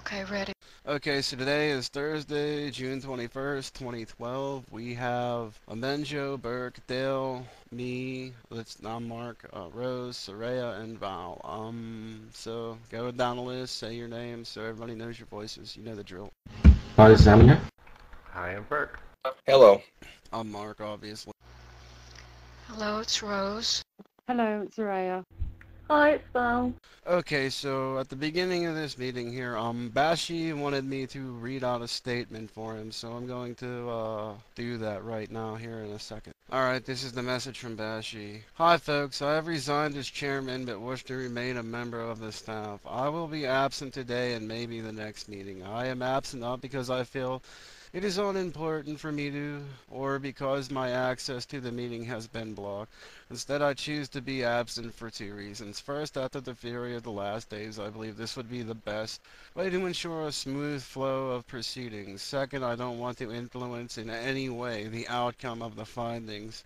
Okay, ready. Okay, so today is Thursday, June 21st, 2012. We have Amenjo, Burke, Dale, me, I'm Mark, Rose, Soraya, and Val. So go down the list, say your names so everybody knows your voices. You know the drill. Hi, this is Amanda. Hi, I'm Burke. Hello. I'm Mark, obviously. Hello, it's Rose. Hello, it's Araya. Hi, it's Val. Okay, so at the beginning of this meeting here, Bashi wanted me to read out a statement for him, so I'm going to, do that right now here in a second. Alright, this is the message from Bashi. Hi folks, I have resigned as chairman but wish to remain a member of the staff. I will be absent today and maybe the next meeting. I am absent not because I feel it is unimportant for me to, or because my access to the meeting has been blocked. Instead, I choose to be absent for two reasons. First, after the fury of the last days, I believe this would be the best way to ensure a smooth flow of proceedings. Second, I don't want to influence in any way the outcome of the findings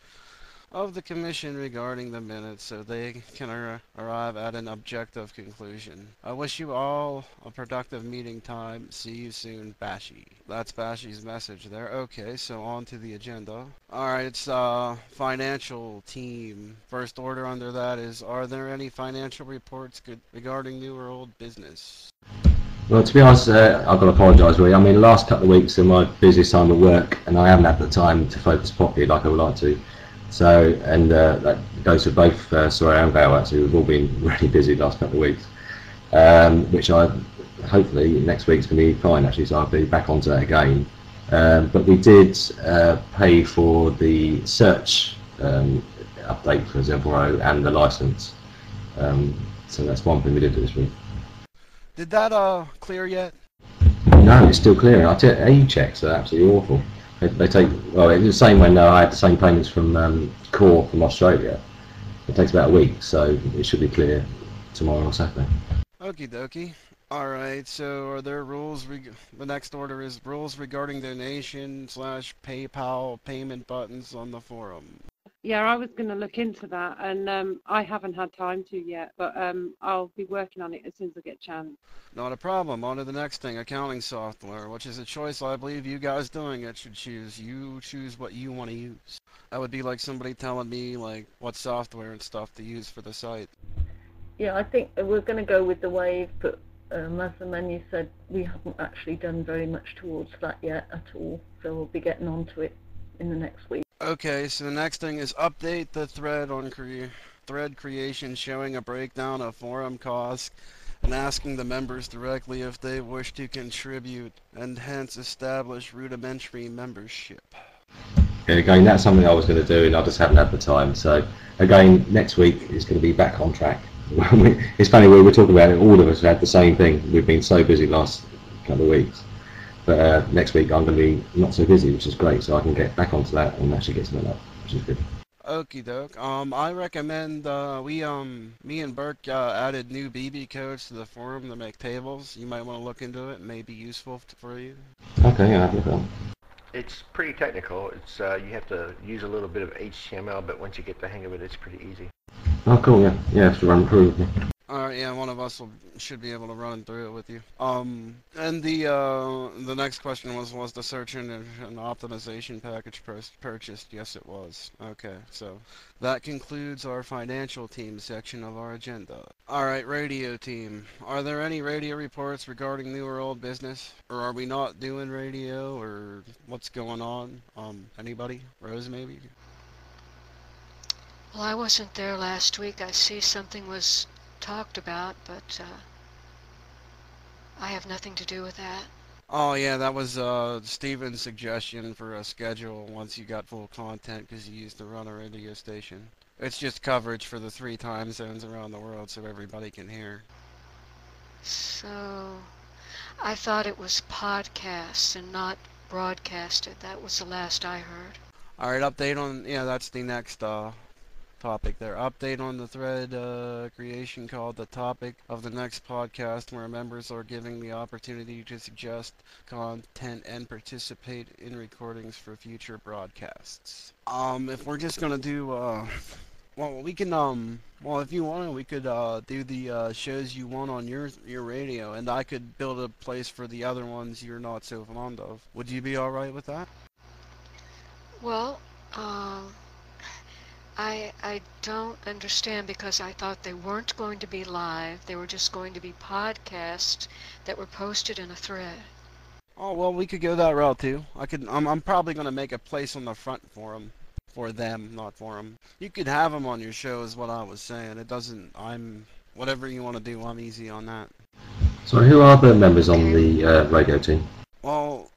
of the commission regarding the minutes so they can arrive at an objective conclusion. I wish you all a productive meeting time. See you soon, Bashi. That's Bashi's message there. Okay, so on to the agenda. Alright, it's financial team. First order under that is, are there any financial reports regarding new or old business? Well, to be honest, I've got to apologise really. I mean, the last couple of weeks are my busiest time at work and I haven't had the time to focus properly like I would like to. So, and that goes for both Soraya and Val actually. We've all been really busy the last couple of weeks, which I hopefully next week's going to be fine actually, so I'll be back onto that again. But we did pay for the search update for Zevoro and the license. So that's one thing we did this week. Did that clear yet? No, it's still clearing. I tell you, checks are absolutely awful. They take, well, it's the same when I had the same payments from Core from Australia. It takes about a week, so it should be clear tomorrow or Saturday. Okie dokie. Alright, so are there rules, the next order is rules regarding donation / PayPal payment buttons on the forum. Yeah, I was going to look into that, and I haven't had time to yet, but I'll be working on it as soon as I get a chance. Not a problem. On to the next thing, accounting software, which is a choice I believe you guys doing it should choose. You choose what you want to use. That would be like somebody telling me like what software and stuff to use for the site. Yeah, I think we're going to go with the Wave, but as the menu said, we haven't actually done very much towards that yet at all, so we'll be getting onto it in the next week. Okay, so the next thing is update the thread on thread creation, showing a breakdown of forum costs and asking the members directly if they wish to contribute and hence establish rudimentary membership. Yeah, again, that's something I was going to do and I just haven't had the time. So again, next week is going to be back on track. It's funny, we were talking about it, all of us have had the same thing. We've been so busy the last couple of weeks. But next week I'm going to be not so busy, which is great, so I can get back onto that and actually get something up, which is good. Okie doke. I recommend me and Burke added new BB codes to the forum to make tables. You might want to look into it. It may be useful for you. Okay, yeah, I'll look at that. It's pretty technical. It's you have to use a little bit of HTML, but once you get the hang of it, it's pretty easy. Oh, cool, yeah. Yeah, have to run through. Alright, yeah, one of us should be able to run through it with you. And the next question was the search engine optimization package purchased? Yes, it was. Okay, so that concludes our financial team section of our agenda. Alright, radio team. Are there any radio reports regarding new or old business? Or are we not doing radio? Or what's going on? Anybody? Rose, maybe? Well, I wasn't there last week. I see something was talked about, but I have nothing to do with that. Oh yeah, that was Steven's suggestion for a schedule once you got full content because you used to run a radio station. It's just coverage for the 3 time zones around the world so everybody can hear. So, I thought it was podcasts and not broadcasted. That was the last I heard. Alright, update on, yeah, that's the next topic there. Update on the thread creation called the topic of the next podcast, where members are giving the opportunity to suggest content and participate in recordings for future broadcasts. If we're just gonna do Well, we can, well, if you want, we could, do the, shows you want on your radio, and I could build a place for the other ones you're not so fond of. Would you be alright with that? Well, I don't understand because I thought they weren't going to be live. They were just going to be podcasts that were posted in a thread. Oh, well, we could go that route too. I'm probably gonna make a place on the front for them. For them, not for them. You could have them on your show is what I was saying. It doesn't, whatever you want to do, I'm easy on that. So who are the members on the radio team? Well,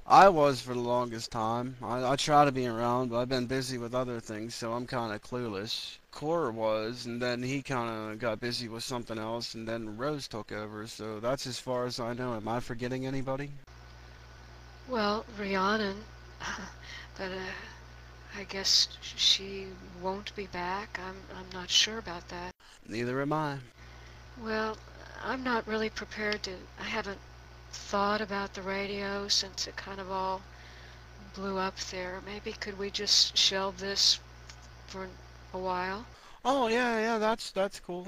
I was for the longest time. I try to be around, but I've been busy with other things, so I'm kind of clueless. Core was, and then he kind of got busy with something else, and then Rose took over, so that's as far as I know. Am I forgetting anybody? Well, Rhiannon, but I guess she won't be back. I'm not sure about that. Neither am I. Well, I'm not really prepared to. I haven't thought about the radio since it kind of all blew up there. Maybe could we just shelve this for a while? Oh yeah, that's cool.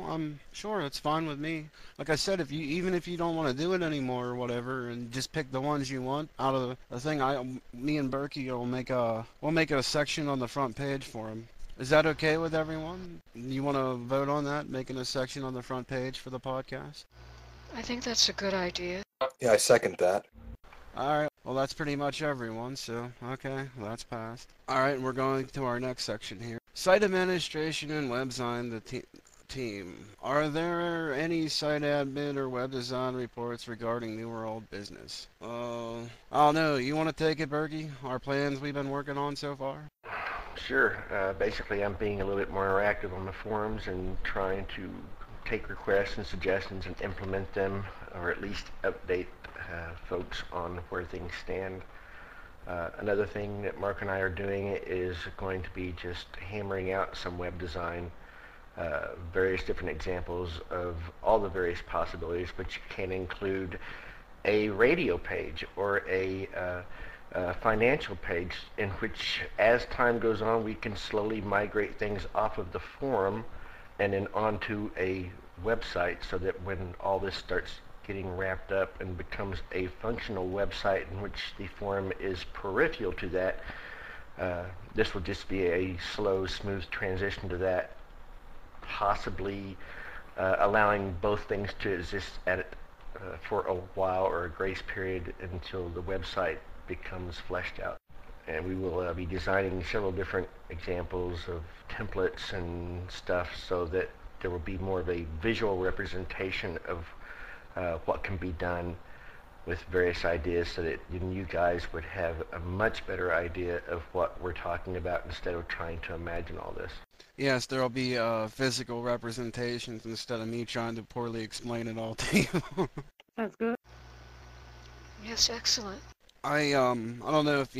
Sure, it's fine with me. Like I said, even if you don't want to do it anymore or whatever, and just pick the ones you want out of the thing, me and Berkey we'll make a section on the front page for him. Is that okay with everyone? You want to vote on that, making a section on the front page for the podcast? I think that's a good idea. Yeah, I second that. Alright, well that's pretty much everyone, so okay, that's passed. Alright, we're going to our next section here. Site administration and web design, the team. Are there any site admin or web design reports regarding New World business? I don't know, you want to take it, Berkey? Our plans we've been working on so far? Sure. Basically, I'm being a little bit more active on the forums and trying to take requests and suggestions and implement them, or at least update folks on where things stand. Another thing that Mark and I are doing is going to be just hammering out some web design, various different examples of all the various possibilities, but you can include a radio page or a financial page in which, as time goes on, we can slowly migrate things off of the forum and then onto a website, so that when all this starts getting wrapped up and becomes a functional website in which the forum is peripheral to that, this will just be a slow, smooth transition to that, possibly allowing both things to exist for a while, or a grace period until the website becomes fleshed out. And we will be designing several different examples of templates and stuff, so that there will be more of a visual representation of what can be done with various ideas, so that you guys would have a much better idea of what we're talking about instead of trying to imagine all this. Yes, there'll be physical representations instead of me trying to poorly explain it all to you. Sounds good. Yes, excellent. I don't know if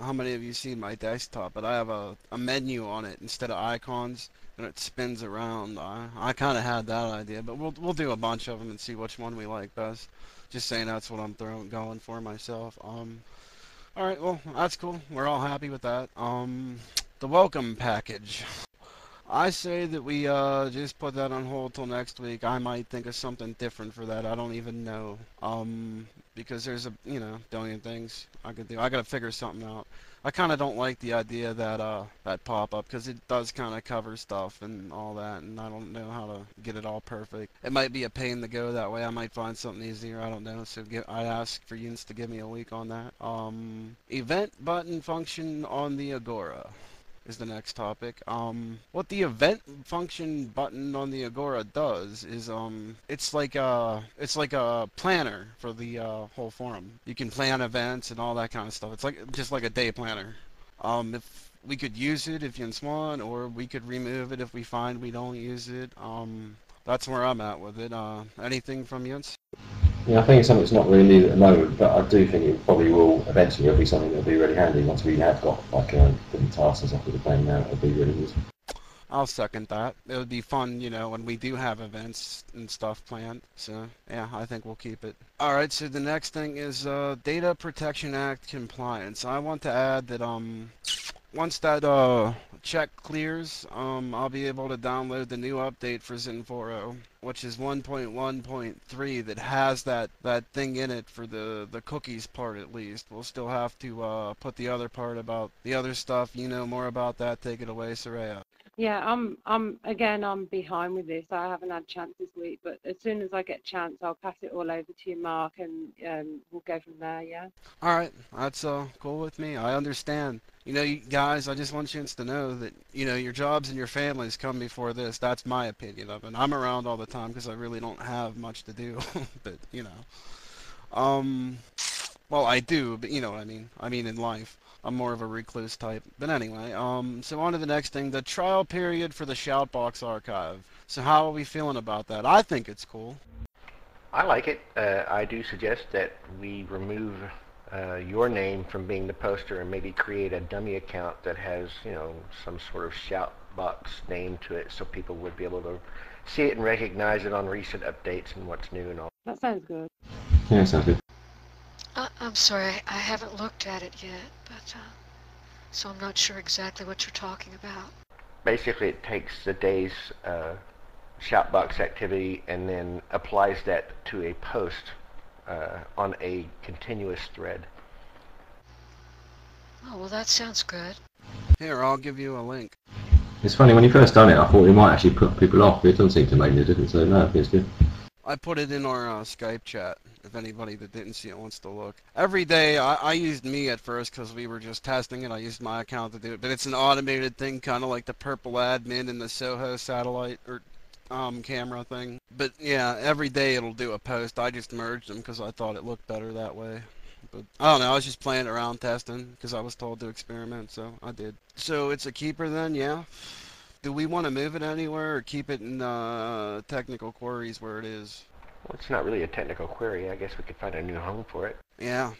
how many of you seen my desktop, but I have a menu on it instead of icons, and it spins around. I kind of had that idea, but we'll do a bunch of them and see which one we like best. Just saying, that's what I'm going for myself. All right, well, that's cool. We're all happy with that. The welcome package. I say that we just put that on hold till next week. I might think of something different for that. I don't even know. Because there's a billion things I could do. I gotta figure something out. I kind of don't like the idea that that pop-up, because it does kind of cover stuff and all that, and I don't know how to get it all perfect. It might be a pain to go that way. I might find something easier. I don't know. So I ask for you to give me a week on that. Event button function on the Agora is the next topic. What the event function button on the Agora does is it's like a planner for the whole forum. You can plan events and all that kind of stuff. It's just like a day planner. If we could use it if you want, or we could remove it if we find we don't use it. That's where I'm at with it. Anything from Jens? Yeah, I think it's something that's not really needed at the moment, but I do think it probably will eventually. It'll be something that'll be really handy once we have got like different tasks and stuff that we're playing now. It'll be really useful. I'll second that. It would be fun, when we do have events and stuff planned. So, yeah, I think we'll keep it. Alright, so the next thing is Data Protection Act compliance. I want to add that once that check clears, I'll be able to download the new update for Zinforo, which is 1.1.3 that has that thing in it for the cookies part at least. We'll still have to put the other part about the other stuff. You know more about that. Take it away, Soraya. Yeah, I'm behind with this. I haven't had a chance this week, but as soon as I get a chance, I'll pass it all over to you, Mark, and we'll go from there. Yeah. All right, that's cool with me. I understand. You know, you guys, I just want you to know that, you know, your jobs and your families come before this. That's my opinion of it. I'm around all the time because I really don't have much to do. But, you know, well, I do, but you know what I mean. I mean, in life, I'm more of a recluse type. But anyway, so on to the next thing, the trial period for the Shoutbox archive. So how are we feeling about that? I think it's cool. I like it. I do suggest that we remove your name from being the poster and maybe create a dummy account that has, you know, some sort of Shoutbox name to it so people would be able to see it and recognize it on recent updates and what's new and all. That sounds good. Yeah, sounds good. I'm sorry, I haven't looked at it yet, but so I'm not sure exactly what you're talking about. Basically, it takes the day's Shoutbox activity and then applies that to a post on a continuous thread. Oh, well, that sounds good. Here, I'll give you a link. It's funny, when you first done it, I thought it might actually put people off, but it doesn't seem to make any difference, so no, I think it's good. I put it in our Skype chat, if anybody that didn't see it wants to look. Every day, I used me at first because we were just testing it. I used my account to do it, but it's an automated thing, kind of like the Purple Admin and the Soho satellite or camera thing. But yeah, every day it'll do a post. I just merged them because I thought it looked better that way. But I don't know, I was just playing around testing because I was told to experiment, so I did. So it's a keeper then, yeah? Do we want to move it anywhere or keep it in technical queries where it is? Well, it's not really a technical query. I guess we could find a new home for it. Yeah,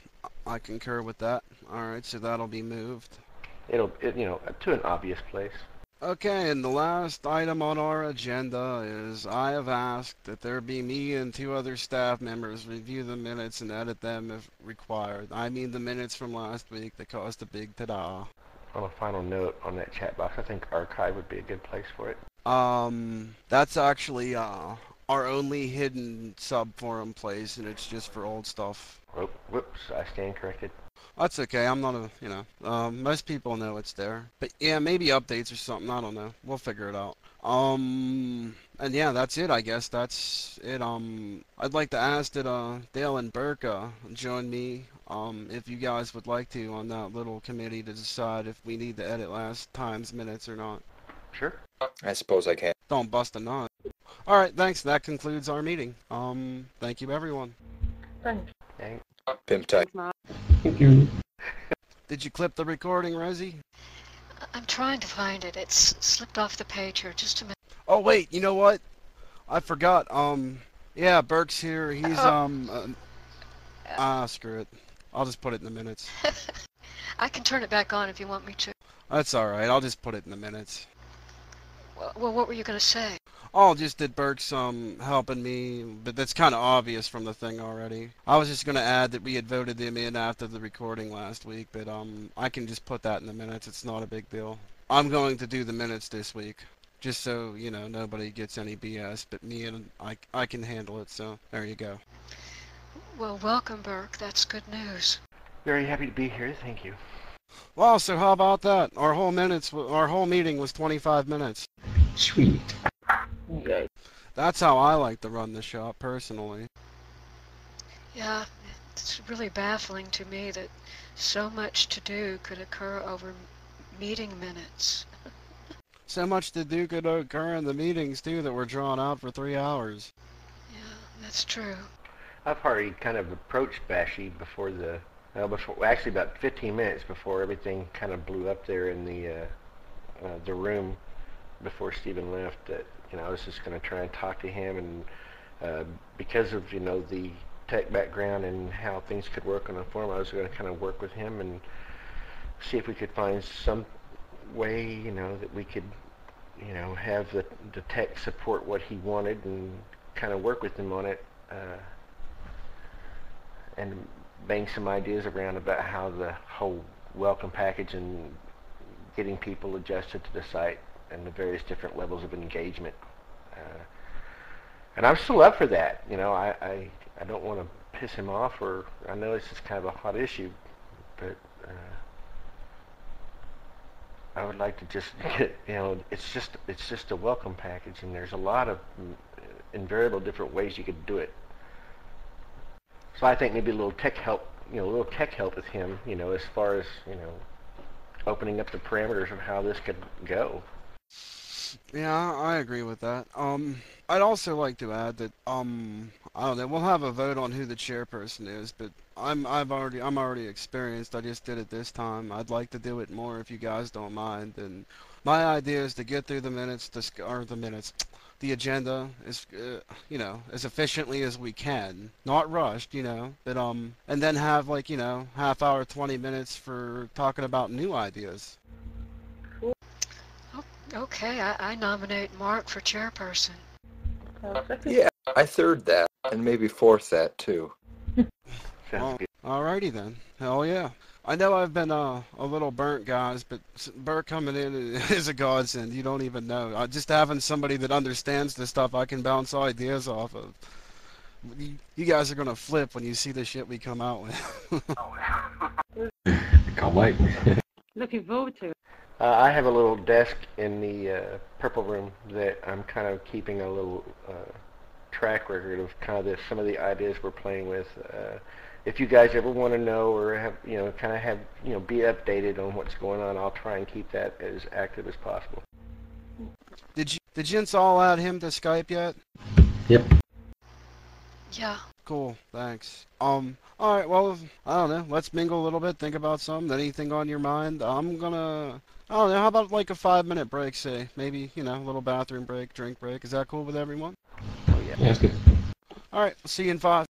I concur with that. Alright, so that'll be moved. You know, to an obvious place. Okay, and the last item on our agenda is I have asked that there be me and 2 other staff members review the minutes and edit them if required. I mean the minutes from last week that caused a big ta-da. On a final note on that chat box, I think archive would be a good place for it. That's actually our only hidden sub-forum place, and it's just for old stuff. Oh, whoops, I stand corrected. That's okay, I'm not a, you know, most people know it's there. But yeah, maybe updates or something, I don't know. We'll figure it out. And yeah, that's it, I guess. That's it. I'd like to ask that Dale and Burke join me, if you guys would like to, on that little committee to decide if we need to edit last time's minutes or not. Sure. I suppose I can. Don't bust a nut. Alright, thanks. That concludes our meeting. Thank you, everyone. Thanks. Thanks. Pimp tight. Thanks, Mark. Thank you. Did you clip the recording, Rosie? I'm trying to find it. It's slipped off the page here. Just a minute. Oh, wait, you know what? I forgot. Yeah, Burke's here. He's, screw it. I'll just put it in the minutes. I can turn it back on if you want me to. That's alright. I'll just put it in the minutes. Well, what were you going to say? Oh, just that Burke's helping me, but that's kind of obvious from the thing already. I was just going to add that we had voted him in after the recording last week, but I can just put that in the minutes. It's not a big deal. I'm going to do the minutes this week, just so, you know, nobody gets any BS, but me and I can handle it, so there you go. Well, welcome, Burke. That's good news. Very happy to be here. Thank you. Well, so how about that? Our whole meeting was 25 minutes. Sweet. Yeah. That's how I like to run the shop, personally. Yeah, it's really baffling to me that so much to do could occur over meeting minutes. So much to do could occur in the meetings, too, that were drawn out for 3 hours. Yeah, that's true. I've already kind of approached Bashi before actually about 15 minutes before everything kind of blew up there in the room before Stephen left. That, you know, I was just going to try and talk to him, and because of, you know, the tech background and how things could work on a forum, I was going to kind of work with him and see if we could find some way, you know, that we could, you know, have the tech support what he wanted and kind of work with him on it, and bang some ideas around about how the whole welcome package and getting people adjusted to the site and the various different levels of engagement. And I'm still up for that. You know, I don't want to piss him off, or I know this is kind of a hot issue, but I would like to just get, you know, it's just a welcome package, and there's a lot of invariable different ways you could do it. So I think maybe a little tech help, you know, a little tech help with him, you know, as far as, you know, opening up the parameters of how this could go. Yeah, I agree with that. I'd also like to add that I don't know, we'll have a vote on who the chairperson is, but I'm already experienced. I just did it this time. I'd like to do it more if you guys don't mind. And my idea is to get through the minutes, the agenda as you know, as efficiently as we can, not rushed, you know, but and then have, like, you know, half hour, 20 minutes for talking about new ideas. Okay, I nominate Mark for chairperson. Yeah, I third that, and maybe fourth that too. Sounds good. Alrighty then. Hell yeah. I know I've been a little burnt, guys, but Bert coming in is a godsend. You don't even know. Just having somebody that understands this stuff I can bounce ideas off of. You guys are going to flip when you see the shit we come out with. Can't wait. Looking forward to it. I have a little desk in the purple room that I'm kind of keeping a little track record of kind of some of the ideas we're playing with. If you guys ever want to know or have, you know, kind of have, you know, be updated on what's going on, I'll try and keep that as active as possible. Did Jens all add him to Skype yet? Yep. Yeah. Cool, thanks. Alright, well, I don't know, let's mingle a little bit, think about something, anything on your mind. I don't know, how about like a 5-minute break, say? Maybe, you know, a little bathroom break, drink break. Is that cool with everyone? Oh, yeah. Yeah, that's good. Alright, see you in 5.